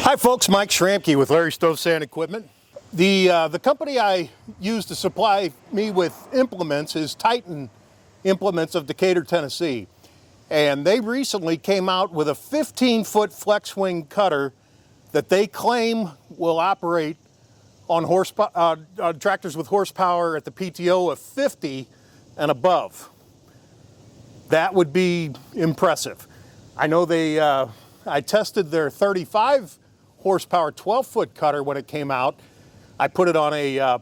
Hi folks, Mike Schramke with Larry Stovesand Equipment. The company I use to supply me with implements is Titan Implements of Decatur, Tennessee. And they recently came out with a 15-foot flex wing cutter that they claim will operate on tractors with horsepower at the PTO of 50 and above. That would be impressive. I know I tested their 35 horsepower 12-foot cutter when it came out. I put it on a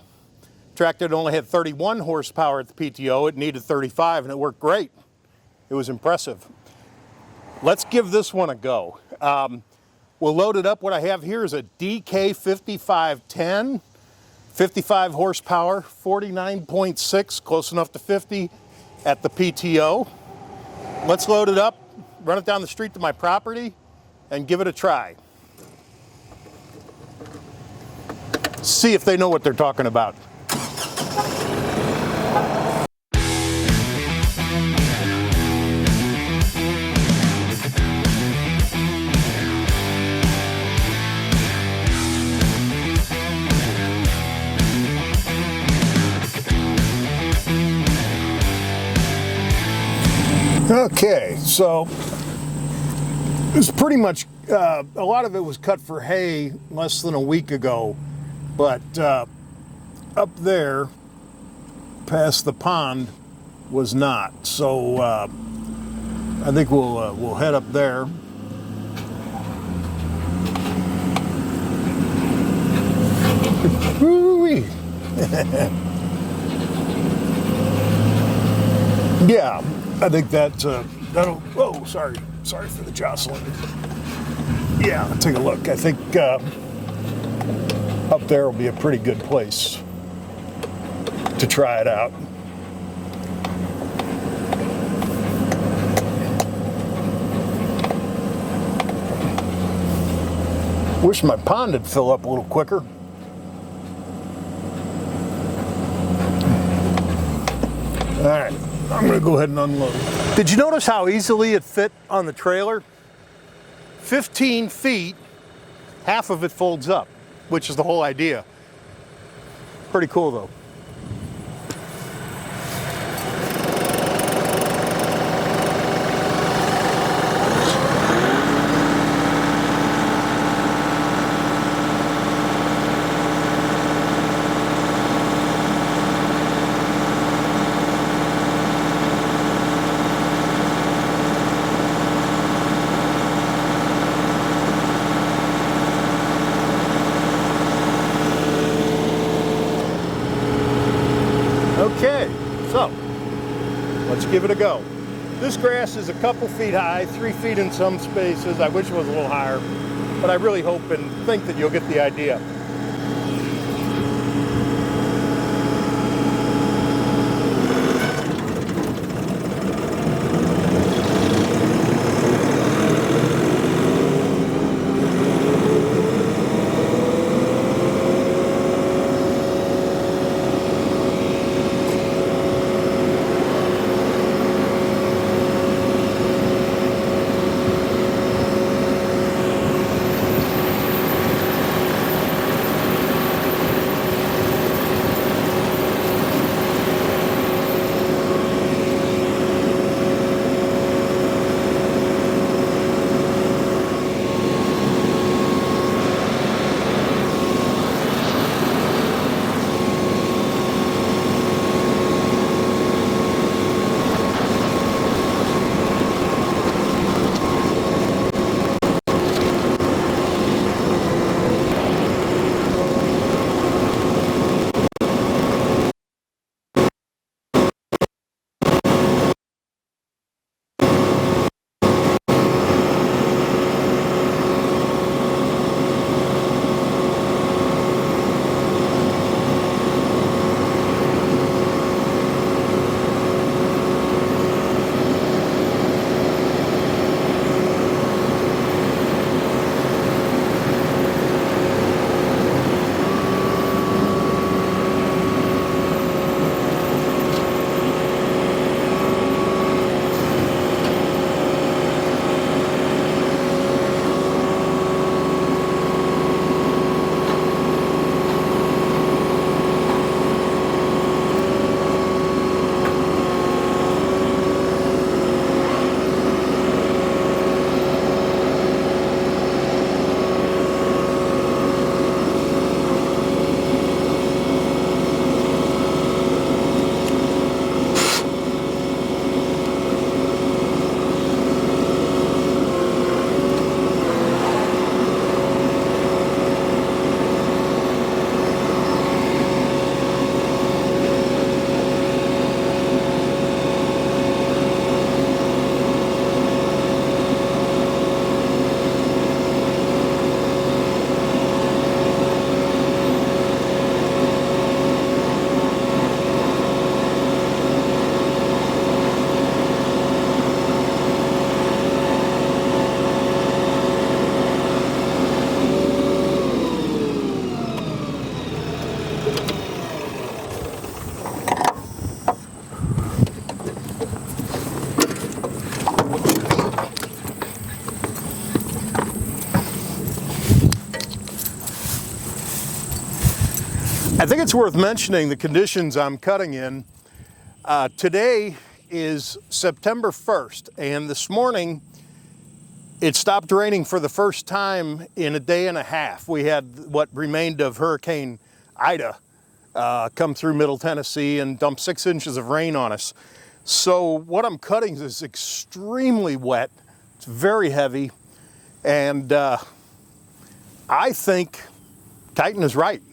tractor that only had 31 horsepower at the PTO. It needed 35 and it worked great. It was impressive. Let's give this one a go. We'll load it up. What I have here is a DK5510, 55 horsepower, 49.6, close enough to 50 at the PTO. Let's load it up, run it down the street to my property, and give it a try. See if they know what they're talking about. Okay, so it's pretty much, a lot of it was cut for hay less than a week ago, but up there past the pond was not. So I think we'll head up there. Woo-wee. Yeah, I think that'll, whoa, sorry for the jostling. Yeah, take a look. I think up there will be a pretty good place to try it out. Wish my pond would fill up a little quicker. All right, I'm gonna go ahead and unload. Did you notice how easily it fit on the trailer? 15 feet, half of it folds up, which is the whole idea. Pretty cool though. Okay, so let's give it a go. This grass is a couple feet high, 3 feet in some spaces. I wish it was a little higher, but I really hope and think that you'll get the idea. I think it's worth mentioning the conditions I'm cutting in. Today is September 1st, and this morning it stopped raining for the first time in a day and a half. We had what remained of Hurricane Ida come through Middle Tennessee and dump 6 inches of rain on us. So what I'm cutting is extremely wet. It's very heavy, and I think Titan is right.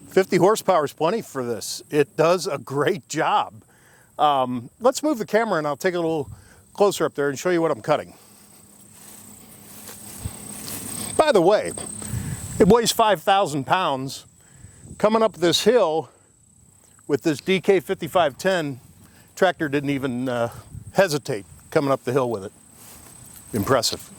50 horsepower is plenty for this. It does a great job. Let's move the camera and I'll take a little closer up there and show you what I'm cutting. By the way, it weighs 5,000 pounds. Coming up this hill with this DK5510, tractor didn't even hesitate coming up the hill with it. Impressive.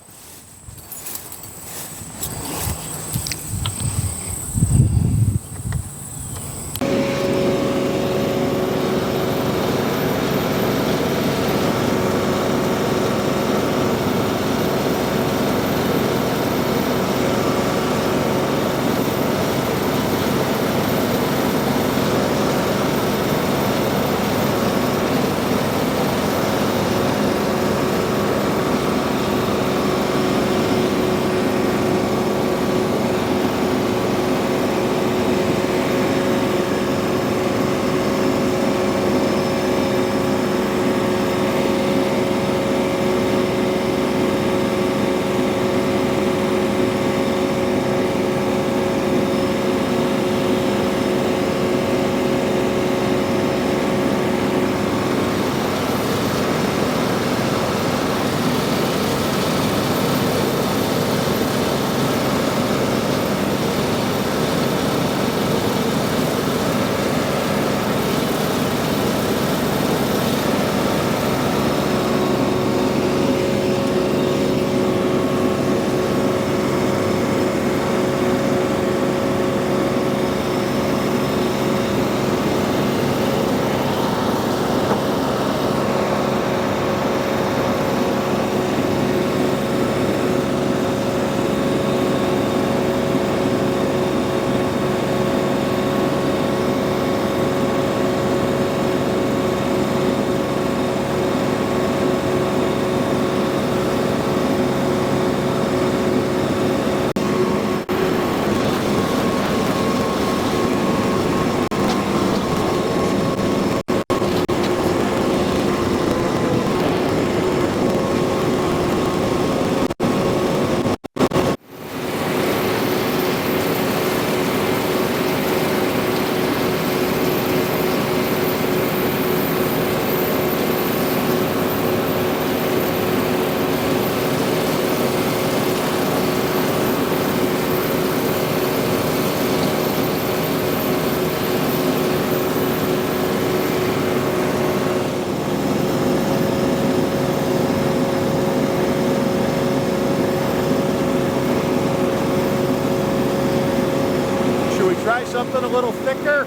Try something a little thicker?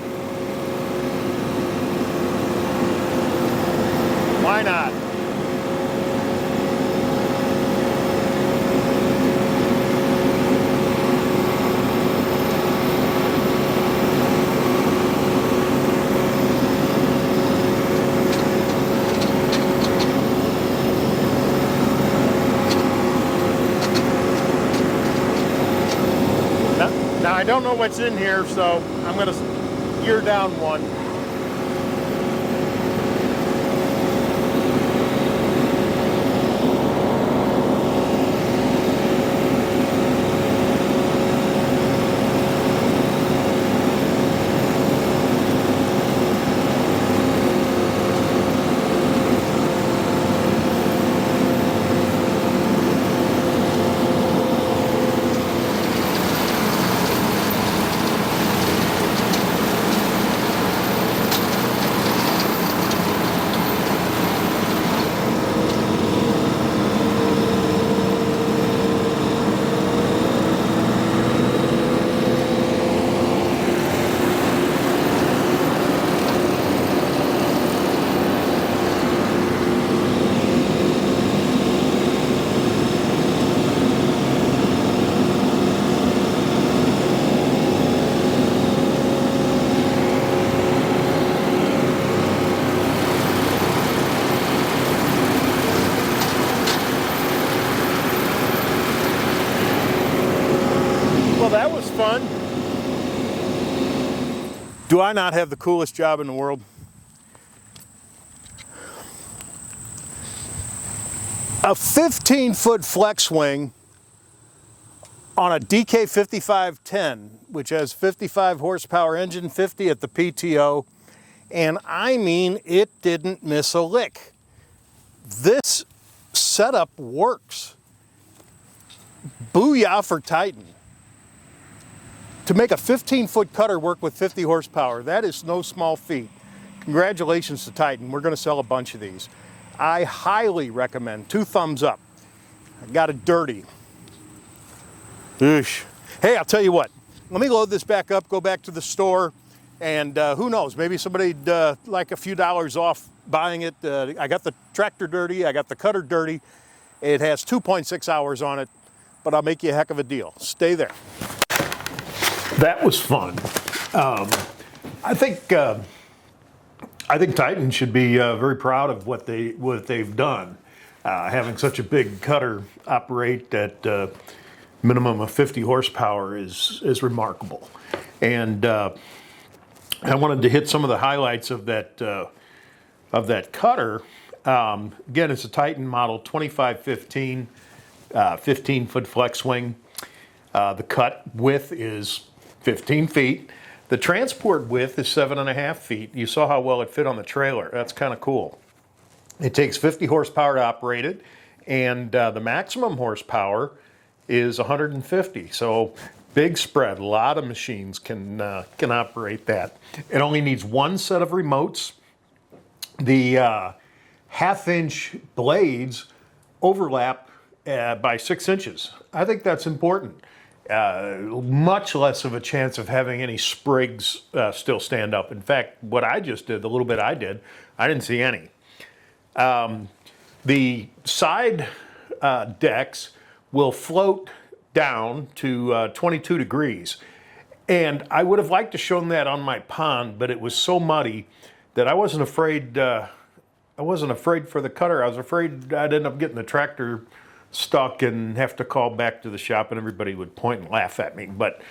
Why not? Now I don't know what's in here, so I'm going to ear down one. Do I not have the coolest job in the world? A 15-foot flex wing on a DK5510, which has 55 horsepower engine, 50 at the PTO, and I mean, it didn't miss a lick. This setup works. Booyah for Titan. To make a 15-foot cutter work with 50 horsepower, that is no small feat. Congratulations to Titan. We're going to sell a bunch of these. I highly recommend. 2 thumbs up. I got it dirty. Oosh. Hey, I'll tell you what. Let me load this back up, go back to the store, and who knows, maybe somebody'd like a few dollars off buying it. I got the tractor dirty, I got the cutter dirty. It has 2.6 hours on it, but I'll make you a heck of a deal. Stay there. That was fun. I think Titan should be very proud of what they've done. Having such a big cutter operate at minimum of 50 horsepower is remarkable. And I wanted to hit some of the highlights of that cutter. Again, it's a Titan model 2515, 15-foot flex wing. The cut width is 15 feet. The transport width is 7.5 feet. You saw how well it fit on the trailer. That's kind of cool. It takes 50 horsepower to operate it, and the maximum horsepower is 150. So big spread. A lot of machines can operate that. It only needs 1 set of remotes. The half-inch blades overlap by 6 inches. I think that's important. Much less of a chance of having any sprigs still stand up. In fact, what I just did, the little bit I did, I didn't see any. The side decks will float down to 22 degrees. And I would have liked to shown that on my pond, but it was so muddy that I wasn't afraid. I wasn't afraid for the cutter. I was afraid I'd end up getting the tractor stuck and have to call back to the shop, and everybody would point and laugh at me. But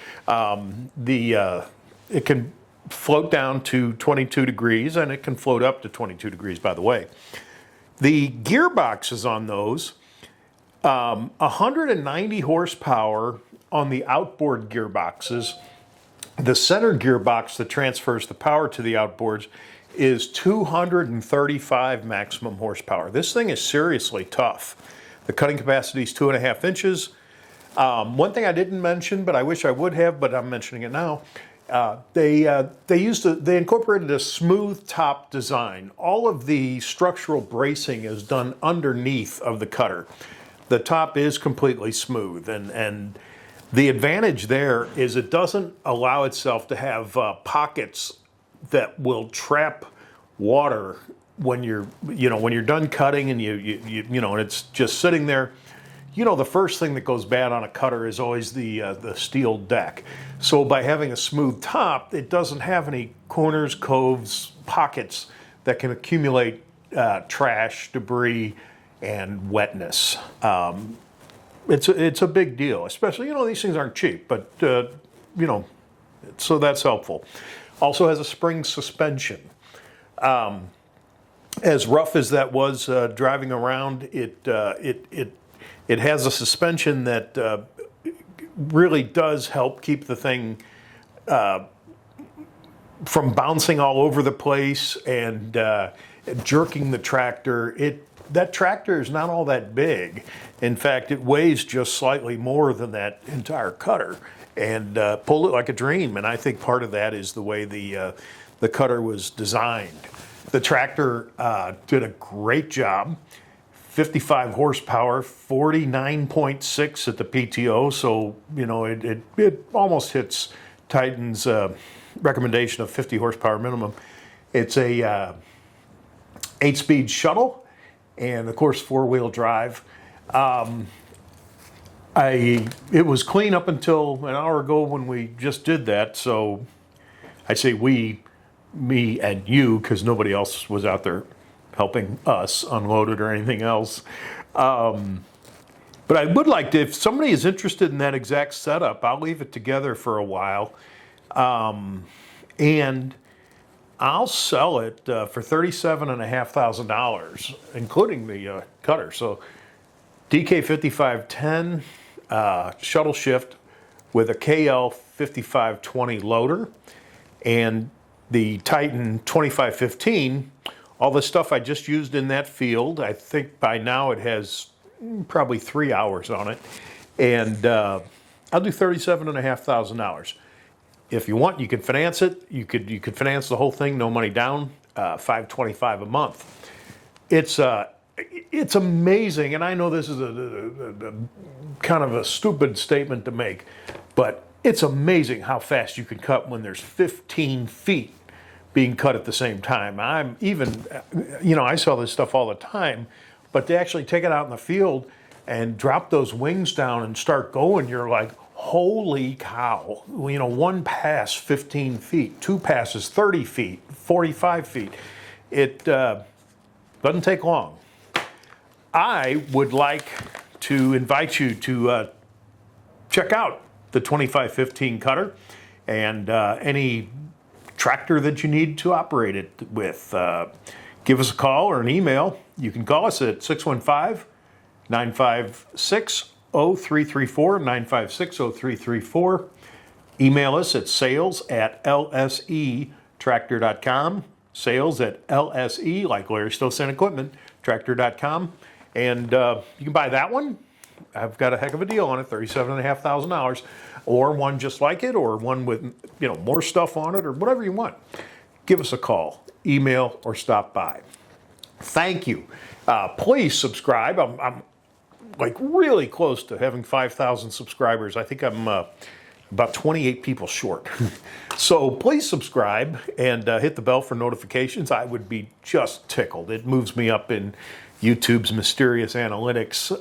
it can float down to 22 degrees, and it can float up to 22 degrees, by the way. The gearboxes on those, 190 horsepower on the outboard gearboxes. The center gearbox that transfers the power to the outboards is 235 maximum horsepower. This thing is seriously tough. The cutting capacity is 2.5 inches. One thing I didn't mention, but I wish I would have, but I'm mentioning it now. They incorporated a smooth top design. All of the structural bracing is done underneath of the cutter. The top is completely smooth, and the advantage there is it doesn't allow itself to have pockets that will trap water when you're done cutting and and it's just sitting there. The first thing that goes bad on a cutter is always the steel deck. So by having a smooth top, it doesn't have any corners, coves, pockets that can accumulate trash, debris, and wetness. It's a big deal, especially, these things aren't cheap, but, so that's helpful. Also has a spring suspension. As rough as that was driving around, it has a suspension that really does help keep the thing from bouncing all over the place and jerking the tractor. That tractor is not all that big. In fact, it weighs just slightly more than that entire cutter, and pulled it like a dream. And I think part of that is the way the cutter was designed. The tractor did a great job. 55 horsepower, 49.6 at the PTO, so it almost hits Titan's recommendation of 50 horsepower minimum. It's a 8-speed shuttle, and of course 4-wheel drive. It was clean up until an hour ago when we just did that, so I say we, me and you, because nobody else was out there helping us unload it or anything else. But I would like to, if somebody is interested in that exact setup, I'll leave it together for a while. and I'll sell it for $37,500, including the cutter. So DK5510 shuttle shift with a KL5520 loader and the Titan 2515. All the stuff I just used in that field, I think by now it has probably 3 hours on it, and I'll do $37,500. If you want, you can finance it. You could finance the whole thing, no money down, $525 a month. It's amazing, and I know this is a kind of a stupid statement to make, but it's amazing how fast you can cut when there's 15 feet being cut at the same time. I'm even, I sell this stuff all the time, but to actually take it out in the field and drop those wings down and start going, you're like, holy cow. One pass, 15 feet, two passes, 30 feet, 45 feet. It doesn't take long. I would like to invite you to check out the 2515 cutter and any tractor that you need to operate it with. Give us a call or an email. You can call us at 615-956-0334, 956-0334. Email us at sales@lsetractor.com, sales@lse, like Larry Stovesand Equipment, tractor.com. And you can buy that one. I've got a heck of a deal on it, $37,500, or one just like it, or one with more stuff on it, or whatever you want. Give us a call, email, or stop by. Thank you. Please subscribe. I'm like really close to having 5,000 subscribers. I think I'm about 28 people short. So please subscribe and hit the bell for notifications. I would be just tickled. It moves me up in YouTube's mysterious analytics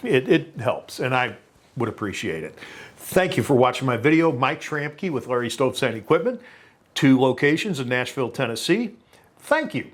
it helps, and I would appreciate it. Thank you for watching my video. Mike Schramke with Larry Stovesand Equipment, 2 locations in Nashville, Tennessee. Thank you.